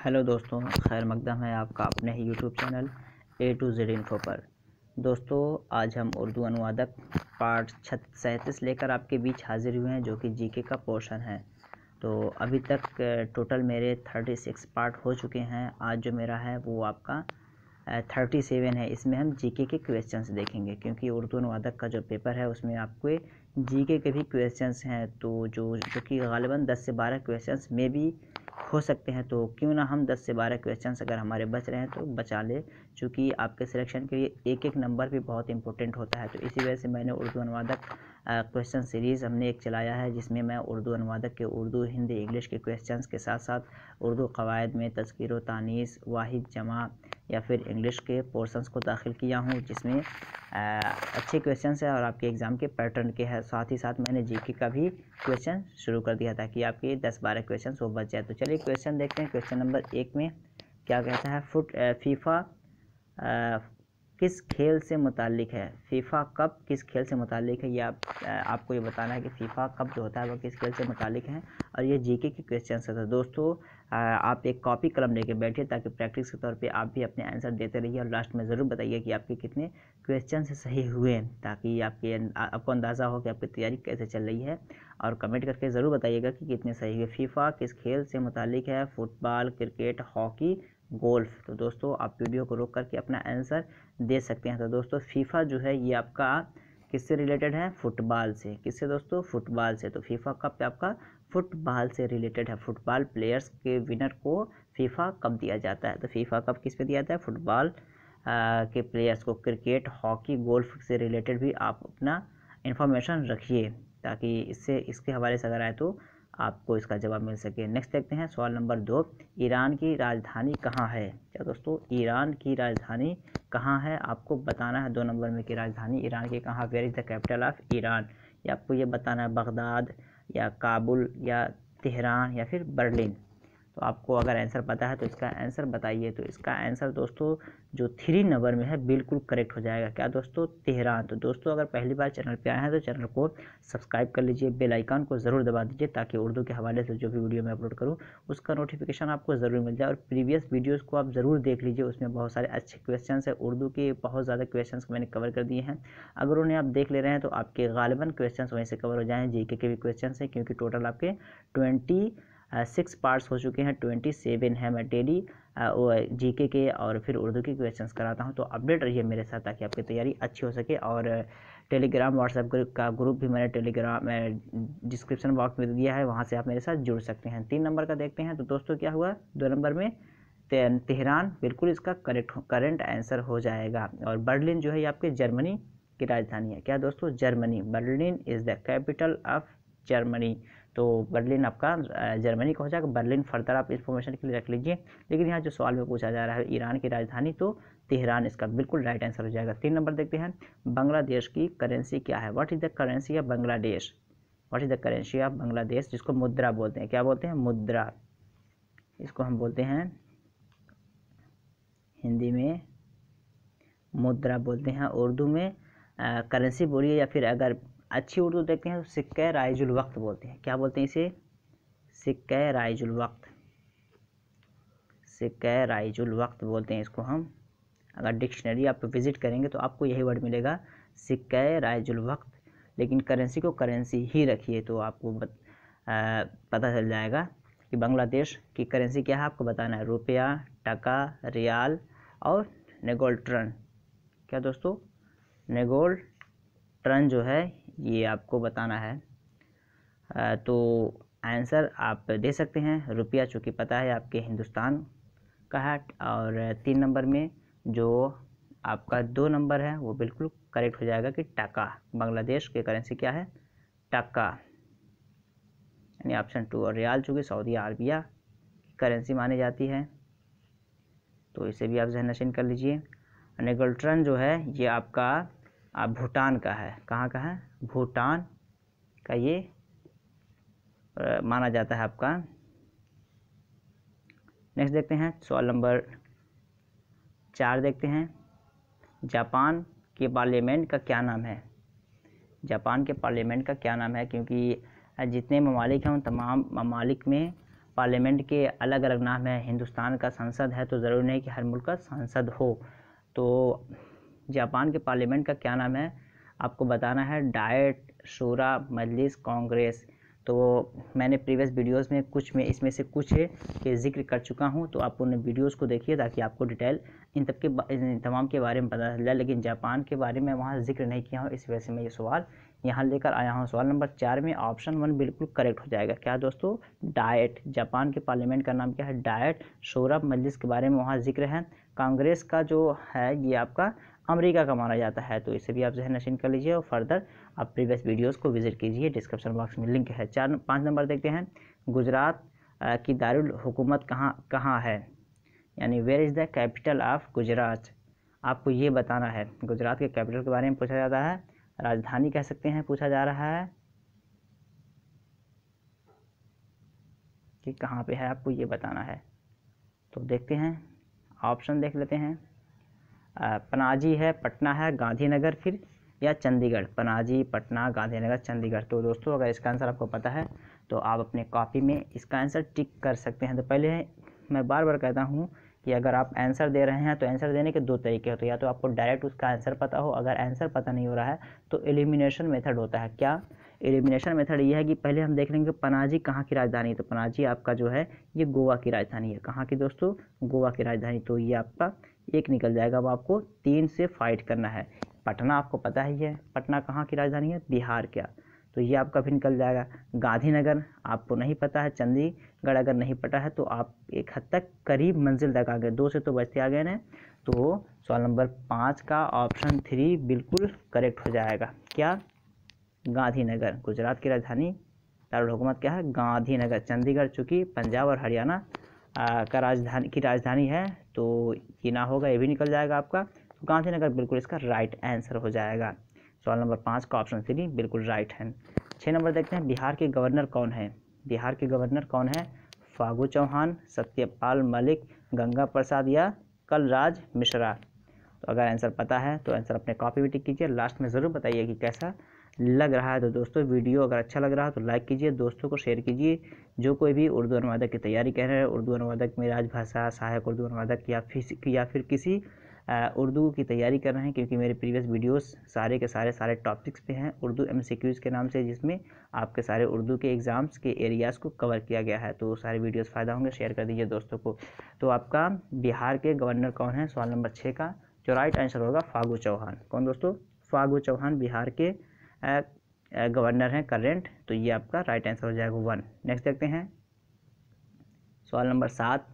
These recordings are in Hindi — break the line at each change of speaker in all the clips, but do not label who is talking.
हेलो दोस्तों, खैर मकदम है आपका अपने ही YouTube channel A to Z info पर। दोस्तों, आज हम उर्दू अनुवादक पार्ट 37 लेकर आपके बीच हाजिर हुए हैं, जो कि जीके का पोर्शन है। तो अभी तक टोटल मेरे 36 पार्ट हो चुके हैं। आज जो मेरा है वो आपका 37 है। इसमें हम जीके के क्वेश्चंस देखेंगे, क्योंकि उर्दू अनुवादक का जो पेपर है उसमें आपको जीके के भी क्वेश्चंस हैं, तो जो कि गालिबा 10 से 12 क्वेश्चंस में भी हो सकते हैं। तो क्यों ना हम 10 से 12 क्वेश्चंस अगर हमारे बच रहे हैं तो बचा ले, चूँकि आपके सिलेक्शन के लिए एक एक नंबर भी बहुत इंपॉर्टेंट होता है। तो इसी वजह से मैंने उर्दू अनुवादक क्वेश्चन सीरीज़ हमने एक चलाया है, जिसमें मैं उर्दू अनुवादक के उर्दू, हिंदी, इंग्लिश के क्वेश्चंस के साथ साथ उर्दू क़वायद में तज़कीर व तानीस, वाहिद, जमा या फिर इंग्लिश के पोर्शंस को दाखिल किया हूँ, जिसमें अच्छे क्वेश्चंस हैं और आपके एग्ज़ाम के पैटर्न के हैं। साथ ही साथ मैंने जीके का भी क्वेश्चन शुरू कर दिया ताकि आपके 10-12 क्वेश्चन वो बच जाए। तो चलिए क्वेश्चन देखते हैं। क्वेश्चन नंबर 1 में क्या कहता है, फीफा किस खेल से मुताल्लिक है। फीफा कप किस खेल से मुताल्लिक है, ये आपको ये बताना है कि फीफा कप जो होता है वो किस खेल से मुताल्लिक है, और ये जीके के क्वेश्चन है। तो दोस्तों, आप एक कॉपी कलम लेके बैठिए ताकि प्रैक्टिस के तौर पे आप भी अपने आंसर देते रहिए, और लास्ट में ज़रूर बताइए कि आपके कितने क्वेश्चन सही हुए, ताकि आपको अंदाज़ा हो कि आपकी तैयारी कैसे चल रही है। और कमेंट करके ज़रूर बताइएगा कि कितने सही हुए। फीफा किस खेल से मुताल्लिक है, फुटबॉल, क्रिकेट, हॉकी, गोल्फ। तो दोस्तों, आप वीडियो को रोक करके अपना आंसर दे सकते हैं। तो दोस्तों, फीफा जो है ये आपका किससे रिलेटेड है, फुटबॉल से। किससे दोस्तों, फुटबॉल से। तो फीफा कप आपका फुटबॉल से रिलेटेड है। फुटबॉल प्लेयर्स के विनर को फीफा कप दिया जाता है। तो फीफा कप किस पे दिया जाता है, फुटबॉल के प्लेयर्स को। क्रिकेट, हॉकी, गोल्फ से रिलेटेड भी आप अपना इंफॉर्मेशन रखिए, ताकि इसके हवाले से अगर आए तो आपको इसका जवाब मिल सके। नेक्स्ट देखते हैं सवाल नंबर 2। ईरान की राजधानी कहाँ है। क्या दोस्तों, ईरान की राजधानी कहाँ है, आपको बताना है 2 नंबर में कि राजधानी ईरान की कहाँ। Where is the capital of Iran, ये आपको ये बताना है। बगदाद या काबुल या तेहरान या फिर बर्लिन। तो आपको अगर आंसर पता है तो इसका आंसर बताइए। तो इसका आंसर दोस्तों जो 3 नंबर में है बिल्कुल करेक्ट हो जाएगा। क्या दोस्तों, तेहरान। तो दोस्तों, अगर पहली बार चैनल पे आए हैं तो चैनल को सब्सक्राइब कर लीजिए, बेल आइकन को ज़रूर दबा दीजिए, ताकि उर्दू के हवाले से जो भी वीडियो मैं अपलोड करूँ उसका नोटिफिकेशन आपको ज़रूर मिल जाए। और प्रीवियस वीडियोज़ को आप ज़रूर देख लीजिए, उसमें बहुत सारे अच्छे क्वेश्चन है। उर्दू के बहुत ज़्यादा क्वेश्चन मैंने कवर कर दिए हैं। अगर उन्हें आप देख ले रहे हैं तो आपके गालिबन क्वेश्चन वहीं से कवर हो जाएँ। जीके के भी क्वेश्चन हैं, क्योंकि टोटल आपके 26 पार्ट्स हो चुके हैं। 27 है। मैं डेली जीके के और फिर उर्दू के क्वेश्चंस कराता हूं। तो अपडेट रहिए मेरे साथ, ताकि आपकी तैयारी अच्छी हो सके। और टेलीग्राम, व्हाट्सएप का ग्रुप भी मैंने टेलीग्राम डिस्क्रिप्शन बॉक्स में दिया है, वहां से आप मेरे साथ जुड़ सकते हैं। 3 नंबर का देखते हैं। तो दोस्तों क्या हुआ, 2 नंबर में तेहरान बिल्कुल इसका करेंट आंसर हो जाएगा। और बर्लिन जो है ये आपके जर्मनी की राजधानी है। क्या दोस्तों, Germany. Berlin is the capital of Germany. तो बर्लिन आपका जर्मनी का हो जाएगा। बर्लिन फर्दर आप इन्फॉर्मेशन के लिए रख लीजिए। लेकिन यहाँ जो सवाल में पूछा जा रहा है ईरान की राजधानी, तो तेहरान इसका बिल्कुल राइट आंसर हो जाएगा। 3 नंबर देखते हैं। बांग्लादेश की करेंसी क्या है। What is the currency of Bangladesh. What is the currency of Bangladesh, जिसको मुद्रा बोलते हैं। क्या बोलते हैं, मुद्रा। इसको हम बोलते हैं हिंदी में मुद्रा बोलते हैं, उर्दू में करेंसी बोलिए, या फिर अगर अच्छी उर्दू देखते हैं तो सिक्का राइजुल वक्त बोलते हैं। क्या बोलते हैं इसे, सिक्का राइजुल वक्त। सिक्का राइजुल वक्त बोलते हैं इसको हम। अगर डिक्शनरी आप विजिट करेंगे तो आपको यही वर्ड मिलेगा, सिक्का राइजुल वक्त। लेकिन करेंसी को करेंसी ही रखिए, तो आपको पता चल जाएगा कि बांग्लादेश की करेंसी क्या है। आपको बताना है रुपया, टका, रियाल और नेगोल्ट्रन। क्या दोस्तों, नेगोल्ट्रन जो है ये आपको बताना है। तो आंसर आप दे सकते हैं रुपया, चूँकि पता है आपके हिंदुस्तान का है। और 3 नंबर में जो आपका 2 नंबर है वो बिल्कुल करेक्ट हो जाएगा कि टका। बांग्लादेश की करेंसी क्या है, टका, यानी ऑप्शन 2। और रियाल चूँकि सऊदी अरबिया की करेंसी मानी जाती है, तो इसे भी आप ज़हन कर लीजिए। नेगोल्ट्रन जो है ये आपका भूटान का है। कहाँ का है, भूटान का ये माना जाता है आपका। नेक्स्ट देखते हैं सवाल नंबर 4 देखते हैं। जापान के पार्लियामेंट का क्या नाम है। जापान के पार्लियामेंट का क्या नाम है, क्योंकि जितने ममालिक हैं उन तमाम ममालिक में पार्लियामेंट के अलग अलग नाम हैं। हिंदुस्तान का संसद है तो ज़रूरी नहीं कि हर मुल्क का संसद हो। तो जापान के पार्लियामेंट का क्या नाम है आपको बताना है, डाइट, शूरा, मजलिस, कांग्रेस। तो मैंने प्रीवियस वीडियोस में कुछ में इसमें से कुछ के जिक्र कर चुका हूं, तो आप उन वीडियोस को देखिए ताकि आपको डिटेल इन तमाम के बारे में पता चले। लेकिन जापान के बारे में वहां जिक्र नहीं किया हूं, इस वजह से मैं ये सवाल यहाँ लेकर आया हूँ। सवाल नंबर 4 में ऑप्शन 1 बिल्कुल करेक्ट हो जाएगा। क्या दोस्तों? डाइट। जापान के पार्लियामेंट का नाम क्या है? डाइट। शूरा, मजलिस के बारे में वहाँ जिक्र है। कांग्रेस का जो है ये आपका अमेरिका का माना जाता है, तो इसे भी आप जहन नशीन कर लीजिए और फर्दर आप प्रीवियस वीडियोस को विजिट कीजिए, डिस्क्रिप्शन बॉक्स में लिंक है। 5 नंबर देखते हैं, गुजरात की दारुल हुकूमत कहाँ है, यानी where is the capital of Gujarat. आपको ये बताना है। गुजरात के कैपिटल के बारे में पूछा जाता है, राजधानी कह सकते हैं, पूछा जा रहा है कि कहाँ पे है, आपको ये बताना है। तो देखते हैं, ऑप्शन देख लेते हैं। पनाजी है, पटना है, गांधीनगर फिर या चंडीगढ़। पनाजी, पटना, गांधीनगर, चंडीगढ़। तो दोस्तों अगर इसका आंसर आपको पता है तो आप अपने कॉपी में इसका आंसर टिक कर सकते हैं। तो पहले मैं बार बार कहता हूँ कि अगर आप आंसर दे रहे हैं तो आंसर देने के 2 तरीके होते हैं, या तो आपको डायरेक्ट उसका आंसर पता हो, अगर आंसर पता नहीं हो रहा है तो एलिमिनेशन मेथड होता है। क्या एलिमिनेशन मेथड? ये है कि पहले हम देख लेंगे पनाजी कहाँ की राजधानी है। तो पनाजी आपका जो है ये गोवा की राजधानी है। कहाँ की दोस्तों? गोवा की राजधानी। तो ये आपका एक निकल जाएगा। अब आपको 3 से फाइट करना है। पटना आपको पता ही है, पटना कहाँ की राजधानी है? बिहार का, तो ये आपका भी निकल जाएगा। गांधीनगर आपको नहीं पता है, चंडीगढ़ अगर नहीं पता है तो आप एक हद तक करीब मंजिल तक आ गए, 2 से तो बचते आ गए ना। तो सवाल नंबर 5 का ऑप्शन 3 बिल्कुल करेक्ट हो जाएगा। क्या? गांधीनगर। गुजरात की राजधानी दारुल हुकूमत क्या है? गांधीनगर। चंडीगढ़ चूँकि पंजाब और हरियाणा का राजधानी है तो ये ना होगा, ये भी निकल जाएगा आपका। तो गांधीनगर बिल्कुल इसका राइट आंसर हो जाएगा। सवाल नंबर 5 का ऑप्शन 3 बिल्कुल राइट है। 6 नंबर देखते हैं, बिहार के गवर्नर कौन है? बिहार के गवर्नर कौन है? फागू चौहान, सत्यपाल मलिक, गंगा प्रसाद या कलराज मिश्रा। तो अगर आंसर पता है तो आंसर अपने कॉपी में टिक कीजिए, लास्ट में ज़रूर बताइए कि कैसा लग रहा है। तो दोस्तों वीडियो अगर अच्छा लग रहा है तो लाइक कीजिए, दोस्तों को शेयर कीजिए। जो कोई भी उर्दू अनुवादक की तैयारी कर रहे हैं, उर्दू अनुवादक में राजभाषा, सहायक उर्दू अनुवादक या फिर किसी उर्दू की तैयारी कर रहे हैं, क्योंकि मेरे प्रीवियस वीडियोस सारे के सारे टॉपिक्स पे हैं उर्दू MCQs के नाम से, जिसमें आपके सारे उर्दू के एग्ज़ाम्स के एरियाज़ को कवर किया गया है। तो सारे वीडियोस फ़ायदा होंगे, शेयर कर दीजिए दोस्तों को। तो आपका बिहार के गवर्नर कौन है? सवाल नंबर 6 का जो राइट आंसर होगा फागू चौहान। कौन दोस्तों? फागू चौहान बिहार के गवर्नर हैं करेंट। तो ये आपका राइट आंसर हो जाएगा 1। नेक्स्ट देखते हैं, सवाल नंबर 7,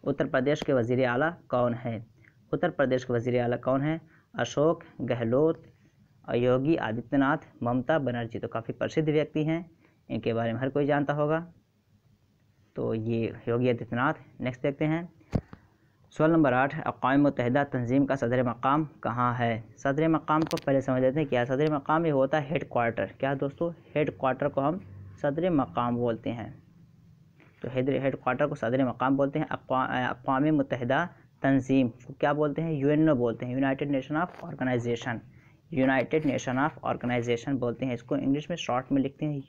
उत्तर प्रदेश के वज़ीर आला कौन है? उत्तर प्रदेश के वज़ीर आला कौन है? अशोक गहलोत, योगी आदित्यनाथ, ममता बनर्जी। तो काफ़ी प्रसिद्ध व्यक्ति हैं, इनके बारे में हर कोई जानता होगा। तो ये योगी आदित्यनाथ। नेक्स्ट देखते हैं, सवाल नंबर 8, अक़वाम मुत्तहिदा तंजीम का सदर मकाम कहाँ है? सदर मकाम को पहले समझ लेते हैं। क्या सदर मकाम? ये होता है हेड क्वार्टर। क्या दोस्तों? हेड क्वार्टर को हम सदर मकाम बोलते हैं। तो हेड क्वार्टर को सदर मकाम बोलते हैं। अक़वाम मुत्तहिदा तंजीम को क्या बोलते हैं? UNO बोलते हैं, united nation of organization. United nation of organization बोलते हैं इसको, इंग्लिश में शॉर्ट में लिखते हैं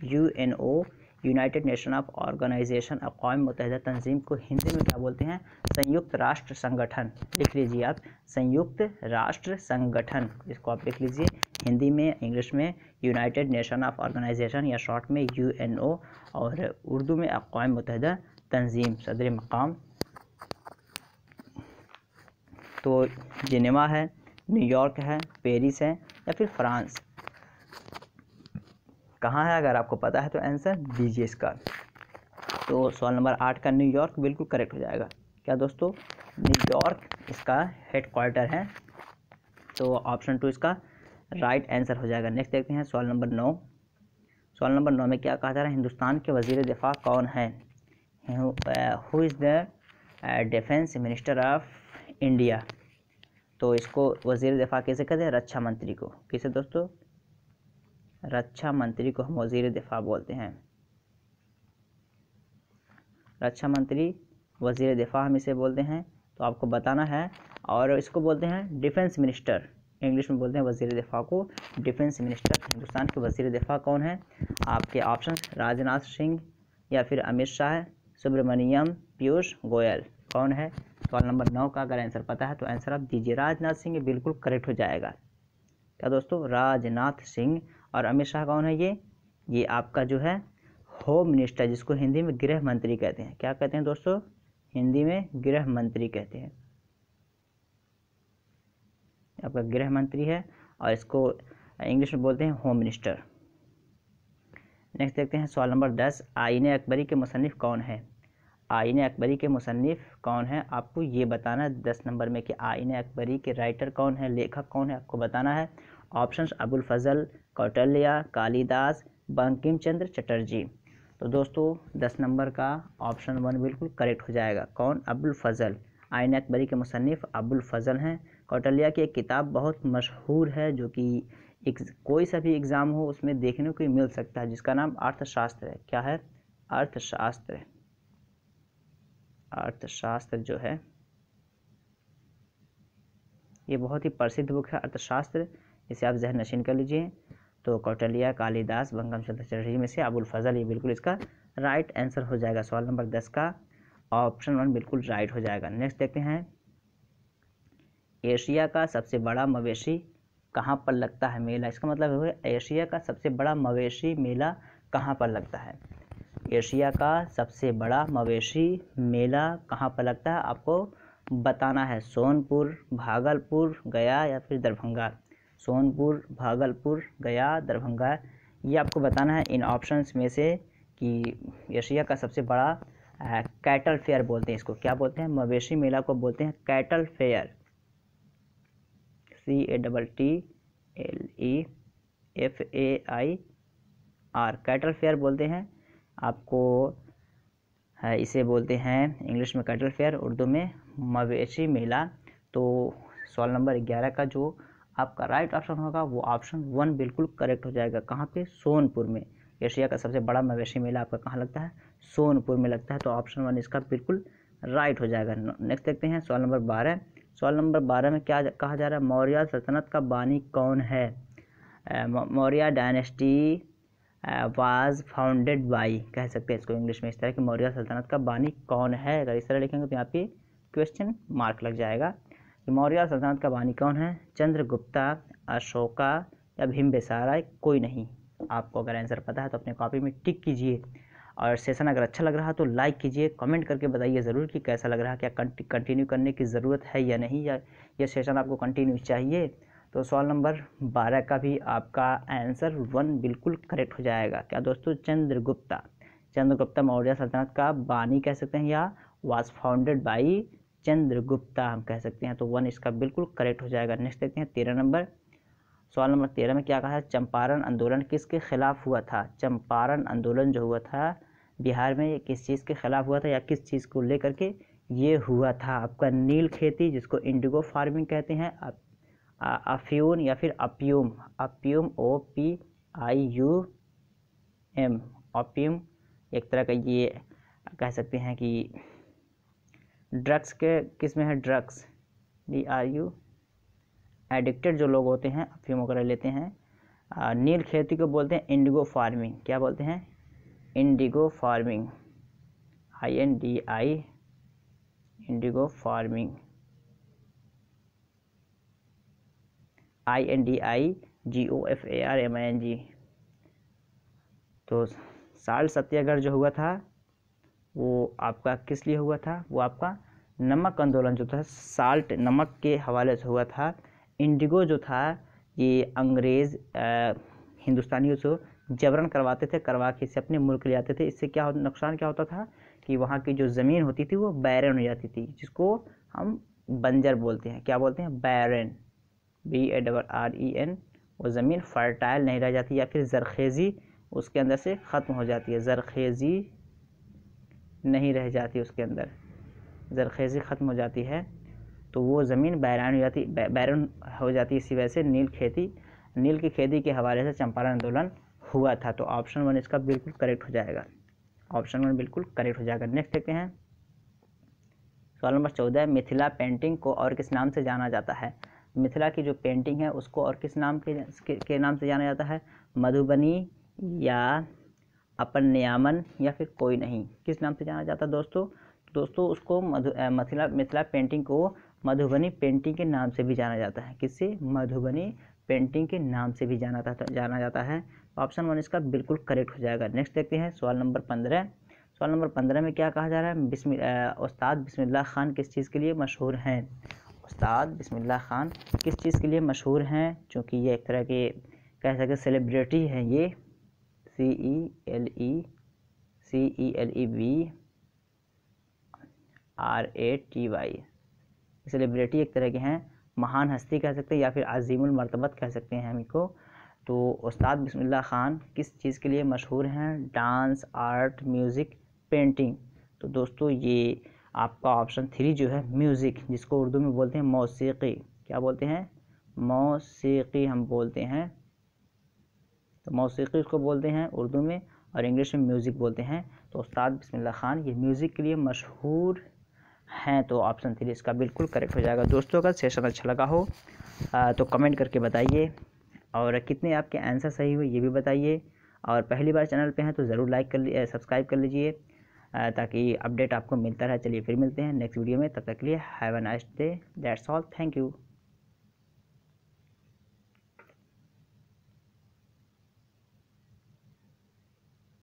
UNO, United nation of Organization. अक़वाम मुत्तहिदा तंजीम को हिंदी में क्या बोलते हैं? संयुक्त राष्ट्र संगठन। लिख लीजिए आप, संयुक्त राष्ट्र संगठन, इसको आप लिख लीजिए हिंदी में, इंग्लिश में यूनाइटेड नेशन ऑफ ऑर्गेनाइजेशन या शॉर्ट में UNO, और उर्दू में अक़वाम मुत्तहिदा तंजीम। सदर मकाम तो जिनेवा है, न्यूयॉर्क है, पेरिस है या फिर फ्रांस। कहाँ है? अगर आपको पता है तो आंसर दीजिए इसका। तो सवाल नंबर 8 का न्यूयॉर्क बिल्कुल करेक्ट हो जाएगा। क्या दोस्तों? न्यूयॉर्क इसका हेड क्वार्टर है। तो ऑप्शन 2 इसका राइट आंसर हो जाएगा। नेक्स्ट देखते हैं, सवाल नंबर 9। सवाल नंबर 9 में क्या कहा जा रहा है? हिंदुस्तान के वज़ीर दिफ़ा कौन है? Who is the defence minister of India? तो इसको वज़ीर दिफ़ा कैसे कहते हैं? रक्षा मंत्री को। किसे दोस्तों? रक्षा मंत्री को हम वज़ीर दिफ़ा बोलते हैं। रक्षा मंत्री, वज़ीर दिफ़ा हम इसे बोलते हैं। तो आपको बताना है, और इसको बोलते हैं डिफेंस मिनिस्टर। इंग्लिश में बोलते हैं वज़ीर दिफा को डिफेंस मिनिस्टर। हिंदुस्तान के वज़ीर दिफा कौन है? आपके ऑप्शन राजनाथ सिंह या फिर अमित शाह, सुब्रमण्यम, पीयूष गोयल। कौन है? सवाल नंबर 9 का अगर आंसर पता है तो आंसर आप दीजिए। राजनाथ सिंह बिल्कुल करेक्ट हो जाएगा। क्या दोस्तों? राजनाथ सिंह। और अमित शाह कौन है? ये आपका जो है होम मिनिस्टर, जिसको हिंदी में गृह मंत्री कहते हैं। क्या कहते हैं दोस्तों? हिंदी में गृह मंत्री कहते हैं। आपका गृह मंत्री है और इसको इंग्लिश में बोलते हैं होम मिनिस्टर। नेक्स्ट देखते हैं सवाल नंबर 10। आईने अकबरी के मुसन्निफ कौन है? आईने अकबरी के मुसन्निफ कौन है? आपको ये बताना है 10 नंबर में कि आईने अकबरी के राइटर कौन है, लेखक कौन है, आपको बताना है। ऑप्शंस अबुल फजल, कौटिल्य, कालिदास, बंकिम चंद्र चटर्जी। तो दोस्तों 10 नंबर का ऑप्शन 1 बिल्कुल करेक्ट हो जाएगा। कौन? अबुल फजल। आईने अकबरी के मुसन्निफ अबुल फजल हैं। कौटिल्य की एक किताब बहुत मशहूर है जो कि कोई सा भी एग्ज़ाम हो उसमें देखने को मिल सकता है, जिसका नाम अर्थशास्त्र है। क्या है? अर्थशास्त्र। अर्थशास्त्र जो है ये बहुत ही प्रसिद्ध बुक है अर्थशास्त्र, इसे आप जहन नशीन कर लीजिए। तो कौटिल्य, कालिदास, बंकिम चंद्र चटर्जी में से अबुल फजल ये बिल्कुल इसका राइट आंसर हो जाएगा। सवाल नंबर 10 का ऑप्शन 1 बिल्कुल राइट हो जाएगा। नेक्स्ट देखते हैं, एशिया का सबसे बड़ा मवेशी कहाँ पर लगता है मेला? इसका मतलब है एशिया का सबसे बड़ा मवेशी मेला कहाँ पर लगता है? एशिया का सबसे बड़ा मवेशी मेला कहाँ पर लगता है? आपको बताना है। सोनपुर, भागलपुर, गया या फिर दरभंगा। सोनपुर, भागलपुर, गया, दरभंगा, ये आपको बताना है इन ऑप्शंस में से कि एशिया का सबसे बड़ा कैटल फेयर बोलते हैं इसको। क्या बोलते हैं? मवेशी मेला को बोलते हैं cattle fair. CATTLEFAIR, cattle fair बोलते हैं। आपको इसे बोलते हैं इंग्लिश में कैटल फेयर, उर्दू में मवेशी मेला। तो सवाल नंबर 11 का जो आपका राइट ऑप्शन होगा वो ऑप्शन 1 बिल्कुल करेक्ट हो जाएगा। कहाँ पे? सोनपुर में। एशिया का सबसे बड़ा मवेशी मेला आपका कहाँ लगता है? सोनपुर में लगता है। तो ऑप्शन 1 इसका बिल्कुल राइट हो जाएगा। नेक्स्ट देखते हैं सवाल नंबर 12। सवाल नंबर 12 में क्या कहा जा रहा है? मौर्य सल्तनत का बानी कौन है? Maurya dynasty was founded by, कह सकते हैं इसको इंग्लिश में इस तरह कि मौर्य सल्तनत का बानी कौन है। अगर इस तरह लिखेंगे तो यहाँ पे क्वेश्चन मार्क लग जाएगा कि मौर्य सल्तनत का बानी कौन है? चंद्रगुप्ता, अशोका या भीमबेसारा, कोई नहीं। आपको अगर आंसर पता है तो अपने कॉपी में टिक कीजिए और सेशन अगर अच्छा लग रहा है तो लाइक कीजिए, कमेंट करके बताइए ज़रूर कि कैसा लग रहा है, क्या कंटिन्यू करने की ज़रूरत है या नहीं, या ये सेशन आपको कंटिन्यू चाहिए। तो सवाल नंबर 12 का भी आपका आंसर 1 बिल्कुल करेक्ट हो जाएगा। क्या दोस्तों? चंद्रगुप्ता। चंद्रगुप्ता मौर्य सल्तनत का बानी कह सकते हैं या वाज फाउंडेड बाई चंद्रगुप्ता हम कह सकते हैं। तो 1 इसका बिल्कुल करेक्ट हो जाएगा। नेक्स्ट देखते हैं 13 नंबर। सवाल नंबर 13 में क्या कहा है? चंपारण आंदोलन किसके खिलाफ हुआ था? चंपारण आंदोलन जो हुआ था बिहार में, किस चीज़ के खिलाफ हुआ था या किस चीज़ को लेकर के ये हुआ था? आपका नील खेती, जिसको इंडिगो फार्मिंग कहते हैं, अफ्यून या फिर अप्यूम, अप्यूम OPIUM, ओपियम एक तरह का ये कह सकते हैं कि ड्रग्स के किस में है? ड्रग्स, DRU, एडिक्टेड जो लोग होते हैं अफीम वगैरह लेते हैं। नील खेती को बोलते हैं इंडिगो फार्मिंग। क्या बोलते हैं? Indigo farming, INDI, Indigo farming, INDIGOFARMING। तो साल्ट सत्याग्रह जो हुआ था वो आपका किस लिए हुआ था? वो आपका नमक आंदोलन जो था, साल्ट नमक के हवाले से हुआ था। इंडिगो जो था ये अंग्रेज़ हिंदुस्तानियों से जबरन करवाते थे, करवा के इसे अपने मुल्क ले आते थे। इससे क्या नुकसान क्या होता था कि वहाँ की जो ज़मीन होती थी वो बैरन हो जाती थी, जिसको हम बंजर बोलते हैं। क्या बोलते हैं? बैरन, BARREN। वो ज़मीन फर्टाइल नहीं रह जाती या फिर ज़रखेज़ी उसके अंदर से ख़त्म हो जाती है। ज़रखेज़ी नहीं रह जाती, उसके अंदर ज़रखेज़ी ख़त्म हो जाती है, तो वो ज़मीन बैरान हो जाती, बैरन हो जाती। इसी वजह से नील की खेती के हवाले से चंपारण आंदोलन हुआ था। तो ऑप्शन 1 इसका बिल्कुल करेक्ट हो जाएगा। ऑप्शन 1 बिल्कुल करेक्ट हो जाएगा। नेक्स्ट देखते हैं सवाल नंबर 14। मिथिला पेंटिंग को और किस नाम से जाना जाता है? मिथिला की जो पेंटिंग है उसको और किस नाम के नाम से जाना जाता है? मधुबनी या अपनयामन या फिर कोई नहीं, किस नाम से जाना जाता है दोस्तों? दोस्तों उसको मिथिला पेंटिंग को मधुबनी पेंटिंग के नाम से भी जाना जाता है। किससे? मधुबनी पेंटिंग के नाम से भी जाना जाता है। ऑप्शन 1 इसका बिल्कुल करेक्ट हो जाएगा। नेक्स्ट देखते हैं सवाल नंबर 15। सवाल नंबर 15 में क्या कहा जा रहा है? उस्ताद बिस्मिल्लाह खान किस चीज़ के लिए मशहूर हैं? उस्ताद बिस्मिल्लाह खान किस चीज़ के लिए मशहूर हैं? चूँकि ये एक तरह के कह सकते सेलिब्रिटी हैं, ये CELEBRATY, सेलिब्रिटी एक तरह के हैं, महान हस्ती कह सकते हैं या फिर अजीमुल मर्तबत कह सकते हैं हम इनको। तो उस्ताद बिस्मिल्लाह खान किस चीज़ के लिए मशहूर हैं? Dance, art, music, painting. तो दोस्तों ये आपका ऑप्शन 3 जो है म्यूज़िक, जिसको उर्दू में बोलते हैं मौसीकी। क्या बोलते हैं? मौसीकी हम बोलते हैं। तो मौसीकी इसको बोलते हैं उर्दू में और इंग्लिश में म्यूज़िक बोलते हैं। तो उस्ताद बिस्मिल्लाह खान ये म्यूज़िक के लिए मशहूर हैं। तो ऑप्शन 3 इसका बिल्कुल करेक्ट हो जाएगा। दोस्तों अगर सेशन अच्छा लगा हो तो कमेंट करके बताइए, और कितने आपके आंसर सही हुए ये भी बताइए। और पहली बार चैनल पे हैं तो ज़रूर सब्सक्राइब कर लीजिए ताकि अपडेट आपको मिलता रहे। चलिए फिर मिलते हैं नेक्स्ट वीडियो में, तब तक के लिए have a nice day, that's all, thank you.